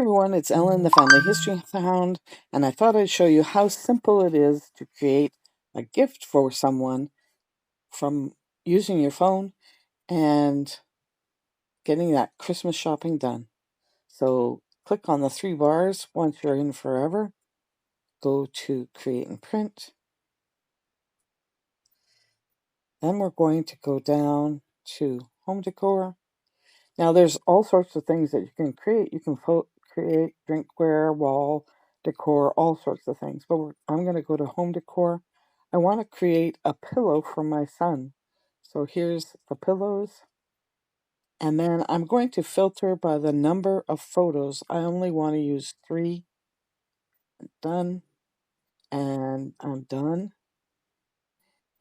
everyone, it's Ellen, the Family History Hound, and I thought I'd show you how simple it is to create a gift for someone from using your phone and getting that Christmas shopping done. So click on the three bars once you're in Forever, go to Create and Print, then we're going to go down to Home Decor. Now there's all sorts of things that you can create. You can create drinkware, wall decor, all sorts of things. But I'm going to go to home decor. I want to create a pillow for my son. So here's the pillows. And then I'm going to filter by the number of photos. I only want to use 3. Done. And I'm done.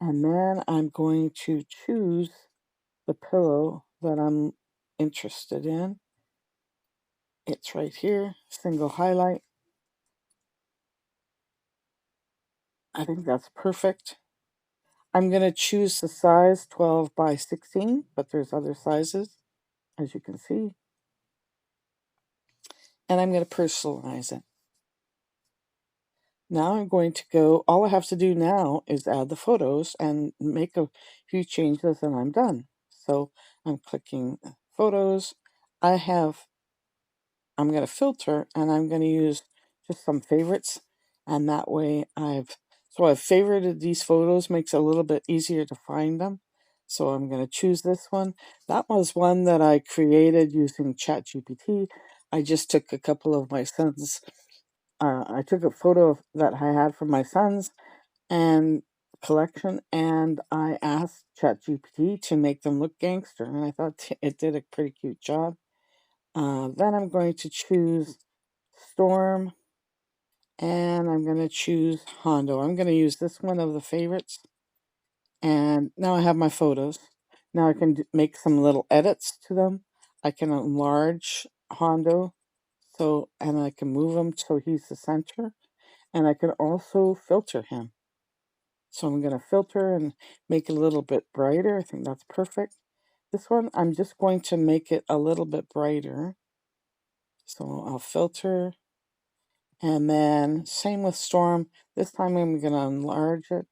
And then I'm going to choose the pillow that I'm interested in. It's right here, single highlight. I think that's perfect. I'm going to choose the size 12 by 16, but there's other sizes, as you can see. And I'm going to personalize it. Now I'm going to go, all I have to do now is add the photos and make a few changes and I'm done. So I'm clicking photos. I'm going to filter and I'm going to use just some favorites. And that way I've favorited these photos, makes it a little bit easier to find them. So I'm going to choose this one. That was one that I created using ChatGPT. I just took a couple of my sons. I took a photo that I had from my sons and collection, and I asked ChatGPT to make them look gangster, and I thought it did a pretty cute job. Then I'm going to choose Storm, and I'm going to choose Hondo. I'm going to use this one of the favorites. And now I have my photos. Now I can make some little edits to them. I can enlarge Hondo, and I can move him so he's the center. And I can also filter him. So I'm going to filter and make it a little bit brighter. I think that's perfect. This one, I'm just going to make it a little bit brighter. So I'll filter. And then same with Storm. This time I'm going to enlarge it.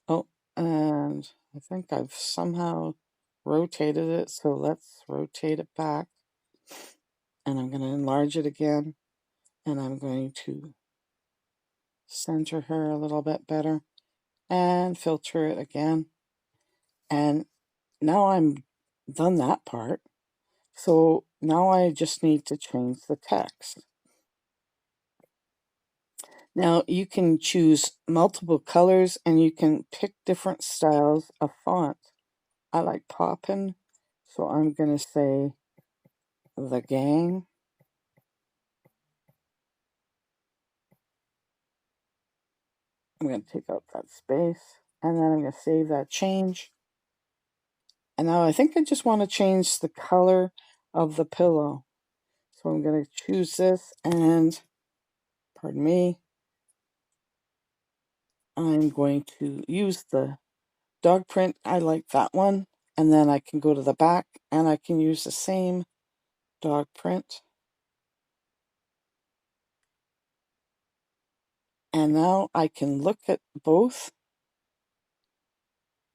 Oh, and I think I've somehow rotated it. So let's rotate it back. And I'm going to enlarge it again. And I'm going to center her a little bit better. And filter it again. And now I'm done that part. So now I just need to change the text. Now you can choose multiple colors and you can pick different styles of font. I like poppin', so I'm going to say the gang. I'm going to take out that space and then I'm going to save that change. And now I think I just want to change the color of the pillow. So I'm going to choose this and, pardon me, I'm going to use the dog print. I like that one. And then I can go to the back and I can use the same dog print. And now I can look at both.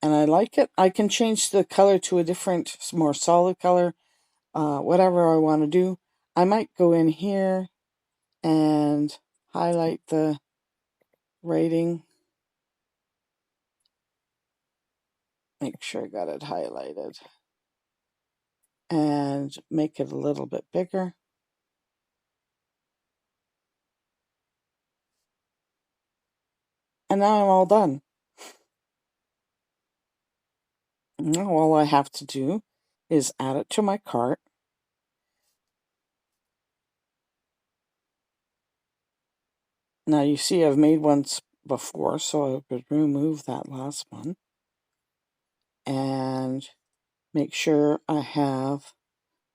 And I like it. I can change the color to a different, more solid color. Whatever I want to do. I might go in here and highlight the writing. Make sure I got it highlighted. And make it a little bit bigger. And now I'm all done. Now all I have to do is add it to my cart. Now you see I've made one before, so I could remove that last one. And make sure I have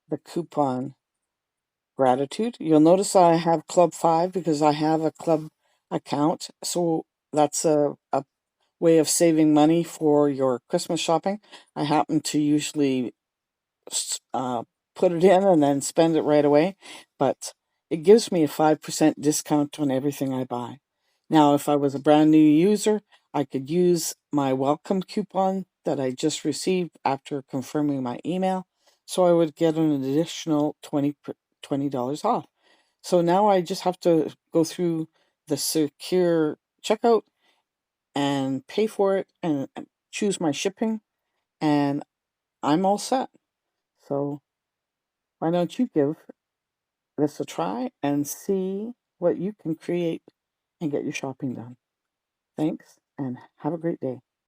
the coupon gratitude. You'll notice I have Club 5 because I have a club account. So that's a way of saving money for your Christmas shopping. I happen to usually put it in and then spend it right away, but it gives me a 5% discount on everything I buy. Now, if I was a brand new user, I could use my welcome coupon that I just received after confirming my email, so I would get an additional $20 off. So now I just have to go through the secure checkout and pay for it and choose my shipping, and I'm all set. So why don't you give this a try and see what you can create and get your shopping done? Thanks, and have a great day.